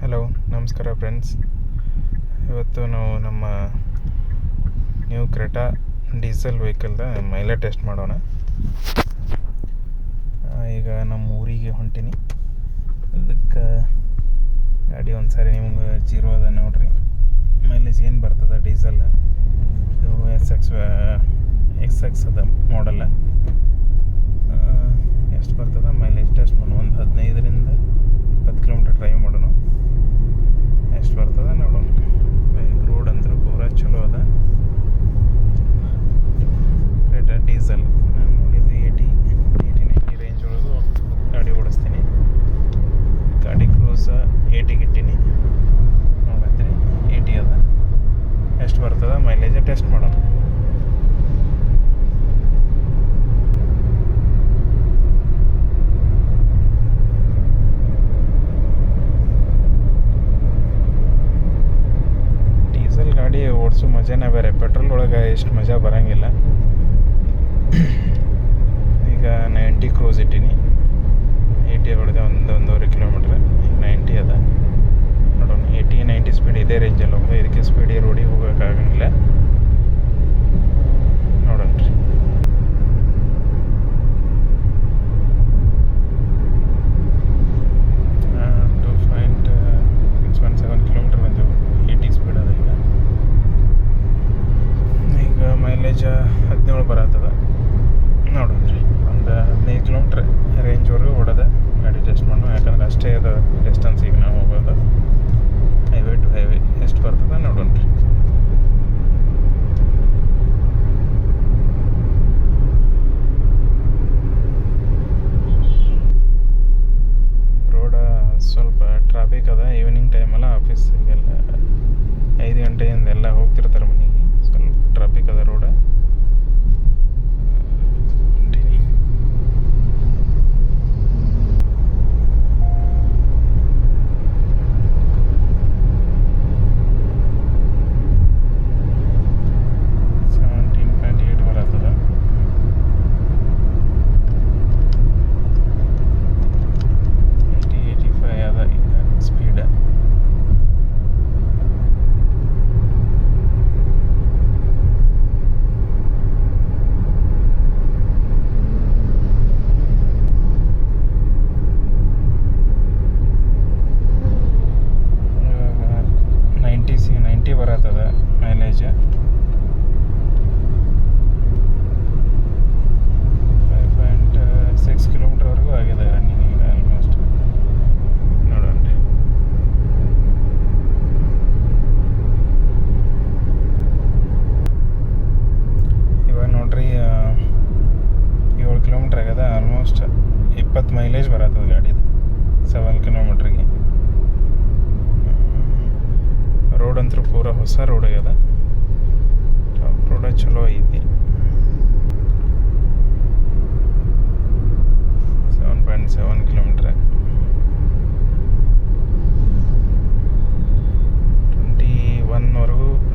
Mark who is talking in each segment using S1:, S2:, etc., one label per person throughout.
S1: Hello, ನಮಸ್ಕಾರ friends. ಇವತ್ತು ನಾವು ನಮ್ಮ ನ್ಯೂ ಕ್ರೆಟಾ ಡೀಸೆಲ್ ವೆಹಿಕಲ್ದ ಮೈಲೇಜ್ ಟೆಸ್ಟ್ ಮಾಡೋಣ. ಈಗ ನಮ್ಮ ಊರಿಗೆ ಹೊಂಟೀನಿ. ಅದಕ್ಕೆ ಗಾಡಿ ಒಂದು ಸಾರಿ ನಿಮ್ಗೆ ಜೀರೋ ಅದ ನೋಡ್ರಿ, ಮೈಲೇಜ್ ಏನು ಬರ್ತದೆ ಡೀಸೆಲ್. ಇದು ಎಕ್ಸ್ ಅದ ಮಾಡಲ್ಲ. ಎಷ್ಟು ಬರ್ತದೆ ಮೈಲೇಜ್ ಟೆಸ್ಟ್ ಮಾಡೋಣ. ಒಂದು 15ರಿಂದ 20 ಕಿಲೋಮೀಟ್ರ್ ಡ್ರೈವ್ ಮಾಡೋಣ. ಎಷ್ಟು ಬರ್ತದೆ ನೋಡೋಣ. ರೋಡ್ ಅಂದ್ರೆ ಪೂರ ಚಲೋ ಅದ. ಕ್ರೆಟಾ ಡೀಸೆಲ್ ನಾನು ನೋಡಿದ್ದು 80-90 ರೇಂಜ್ ಒಳಗೂ ಗಾಡಿ ಓಡಿಸ್ತೀನಿ. ಗಾಡಿ ಕ್ರೂಸ 80 ಇಟ್ಟೀನಿ. ನೋಡತ್ತೀನಿ 80 ಅದ. ಎಷ್ಟು ಬರ್ತದೆ ಮೈಲೇಜ್ ಟೆಸ್ಟ್ ಮಾಡೋಣ. ಗಾಡಿ ಓಡಿಸೋ ಮಜಾನೇ ಬೇರೆ, ಪೆಟ್ರೋಲ್ ಒಳಗೆ ಎಷ್ಟು ಮಜಾ ಬರೋಂಗಿಲ್ಲ. ಈಗ 90 ಕ್ರೂಸ್ ಇಟ್ಟೀನಿ. 80 ಹೊಡೆದೆ, ಒಂದೂವರೆ ಕಿಲೋಮೀಟ್ರ್. ಈಗ 90 ಅದ ನೋಡೋಣ. 80-90 ಸ್ಪೀಡ್ ಇದೇ ರೇಂಜಲ್ಲಿ ಹೋಗೋದು. ಇದಕ್ಕೆ ಸ್ಪೀಡ್ ರೋಡಿಗೆ ಹೋಗೋಕ್ಕಾಗಂಗಿಲ್ಲ. ನೋಡೋಣ ರೀ. ಮೈಲೇಜ್ 17 ಬರತ್ತದ ನೋಡೋಣ ರೀ. ಒಂದು 15 ಕಿಲೋಮೀಟ್ರ್ ರೇಂಜ್ವರೆಗೂ ಹೊಡೆದ ಗಾಡಿ ಟೆಸ್ಟ್ ಮಾಡೋಣ. ಯಾಕಂದ್ರೆ ಅಷ್ಟೇ ಅದು ಡಿಸ್ಟೆನ್ಸ್ ಈಗ ನಾವು ಹೋಗೋದು ಹೈವೇ ಟು ಹೈವೇ. ಎಷ್ಟು ಬರ್ತದೆ ನೋಡೋಣ ರೀ. ರೋಡ ಸ್ವಲ್ಪ ಟ್ರಾಫಿಕ್ ಅದ. ಈವ್ನಿಂಗ್ ಟೈಮೆಲ್ಲ ಆಫೀಸಿಗೆಲ್ಲ 5 ಗಂಟೆಯಿಂದ ಎಲ್ಲ ಹೋಗ್ತಿರ್ತಾರೆ ಮನೆಗೆ. ಸ್ವಲ್ಪ ಟ್ರಾಫಿಕ್ ಅದ ರೋಡ. ಬರತ್ತದ ಮೈಲೇಜ್. 5.6 ಕಿಲೋಮೀಟ್ರ್ವರೆಗೂ ಆಗಿದೆ ರನ್ನಿಂಗ್ ಈಗ ಆಲ್ಮೋಸ್ಟ್. ನೋಡೋಣ ರೀ. ಇವಾಗ ನೋಡ್ರಿ 7 ಕಿಲೋಮೀಟ್ರ್ ಆಗ್ಯದ. ಆಲ್ಮೋಸ್ಟ್ 20 ಮೈಲೇಜ್ ಬರತ್ತದ ಗಾಡಿದು 7 ಕಿಲೋಮೀಟ್ರಿಗೆ. ರೋಡ್ ಅಂತೂ ಪೂರ ಹೊಸ ರೋಡ್ ಆಗ್ಯದ. ಟಾಪ್ ರೋಡ ಚಲೋ ಐತಿ. 7.7 ಕಿಲೋಮೀಟ್ರ್.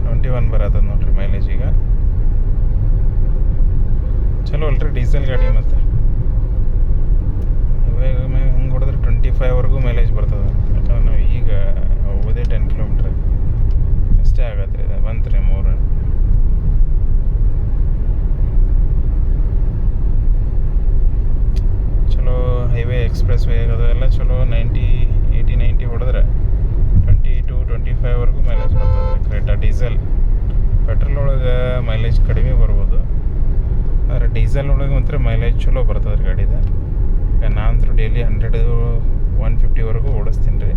S1: 21 ಬರತ್ತದ ನೋಡ್ರಿ ಮೈಲೇಜ್ ಈಗ. ಚಲೋ ಅಲ್ರಿ ಡೀಸೆಲ್ ಗಾಡಿ. ಮತ್ತು ಇವಾಗ ಹಂಗೆ ಹೊಡೆದ್ರೆ 25ವರೆಗೂ ಮೈಲೇಜ್ ಬರ್ತದೆ. ಯಾಕಂದ್ರೆ ನಾವು ಈಗ ಹೋಗೋದೇ 10 ಕಿಲೋಮೀಟ್ರ್ ಅಷ್ಟೇ ಆಗತ್ತೆ ರೀ. ಇದು ಬಂತು ರೀ 3. ಚಲೋ ಹೈವೇ ಎಕ್ಸ್ಪ್ರೆಸ್ ವೇ ಅದೆಲ್ಲ ಚಲೋ. 80-90 ಹೊಡೆದ್ರೆ 22-25ವರೆಗೂ ಮೈಲೇಜ್ ಬರ್ತದೆ ರೀ ಕ್ರೆಟಾ ಡೀಸೆಲ್. ಪೆಟ್ರೋಲ್ ಒಳಗೆ ಮೈಲೇಜ್ ಕಡಿಮೆ ಬರ್ಬೋದು, ಆದರೆ ಡೀಸೆಲ್ ಒಳಗೆ ಮಾತ್ರ ಮೈಲೇಜ್ ಚಲೋ ಬರ್ತದೆ ರೀ ಗಾಡಿದ. ಈಗ ನಾನಂತೂ ಡೈಲಿ 100-150ವರೆಗೂ ಓಡಿಸ್ತೀನಿ ರೀ.